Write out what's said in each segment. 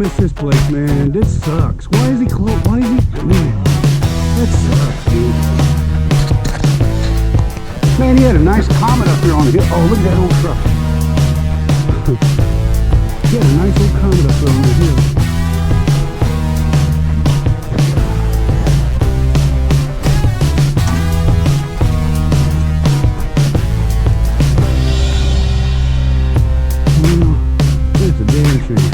miss this place, man. This sucks. Why is he close? Why is he? Man, that sucks, dude. Man, he had a nice Comet up here on the hill. Oh, look at that old truck. He had a nice old Comet up there on the hill. It's a damn shame.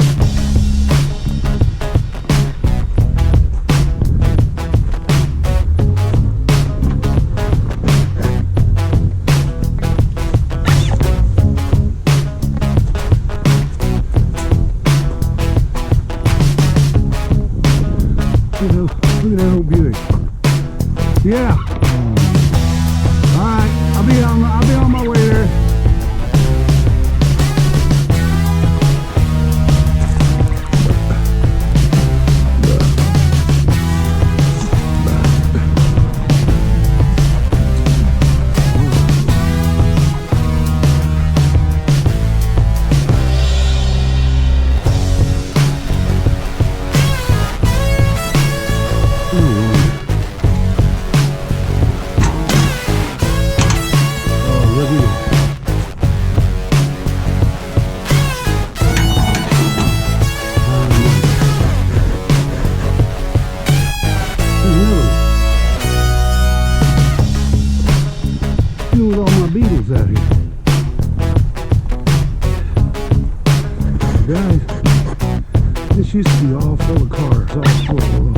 Look at that old Buick. Yeah. All right, I'll be on my way there. With all my Beetles out here. Guys, this used to be all full of cars, all full of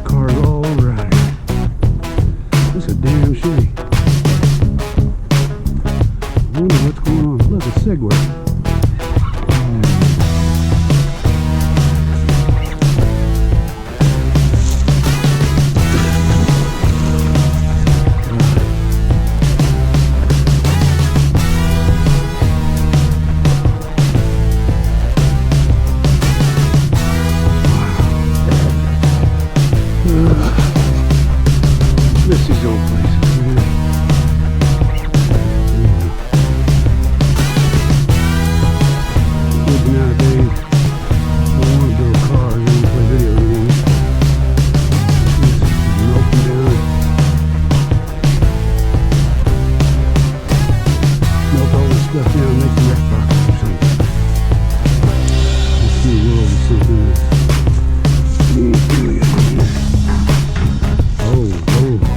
cars all over out here. It's a damn shame. I wonder what's going on. Look, a Segway. Miss these old places. Kids nowadays don't want to build cars, they want to play video games. Just melt them down. Melt all this stuff down and make some Xboxes or something. This new world is something else.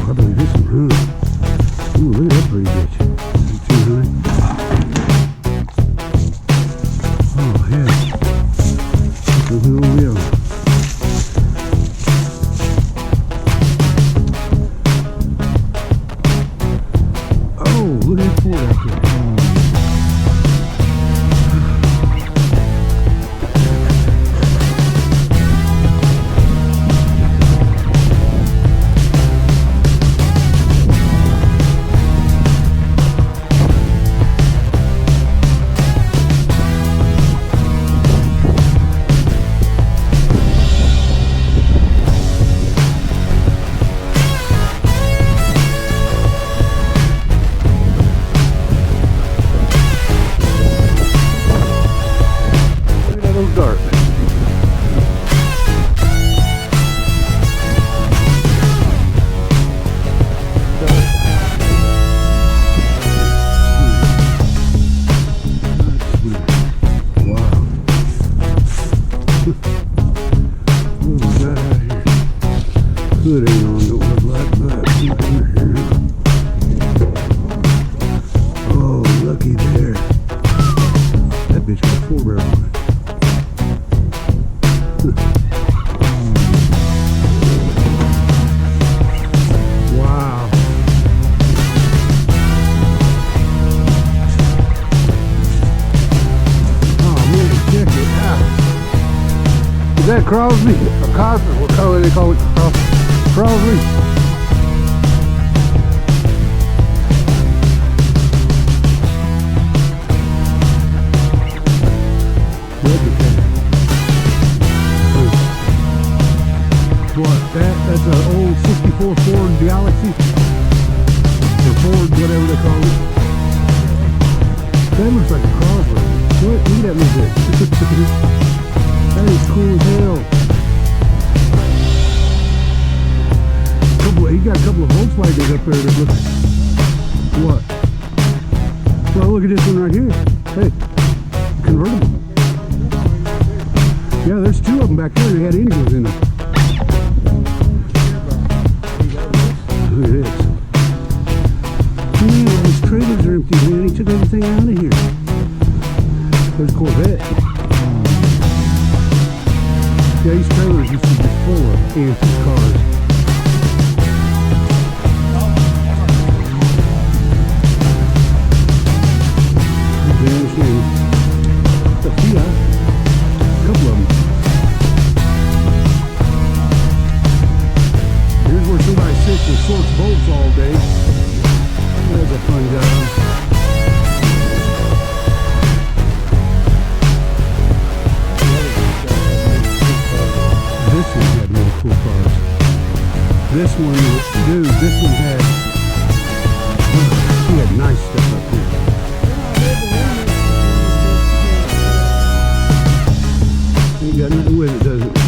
I believe this one, huh? Ooh, look at that pretty bitch. Too high. Oh, yeah. Look at the little wheel. Oh, look at that Ford out there. Dart. Wow. What was that out here? Hood ain't on, don't look like that. Oh, looky there. That bitch got a 4-barrel on it. Wow. Oh man, check it out. Is that Crosby? Or Cosby? What color do they call it? Crosby? Look at that. What? That's an old 64 Ford Galaxy? Or Ford, whatever they call it. That looks like a Crosby. Look at that little bit. That is cool as hell. He got a couple of Volkswagens up there that look. What? Well, look at this one right here. Hey, convertible. Yeah, there's two of them back there. They had engines in them. Look at this. Man, all these trailers are empty, man. He took everything out of here. There's a Corvette. Yeah, these trailers used to be full of antique cars. Sorts bolts all day. That's a fun job. This one had really cool cars. This one, dude, this one had, he had nice stuff up here. Ain't got nothing with it, does it?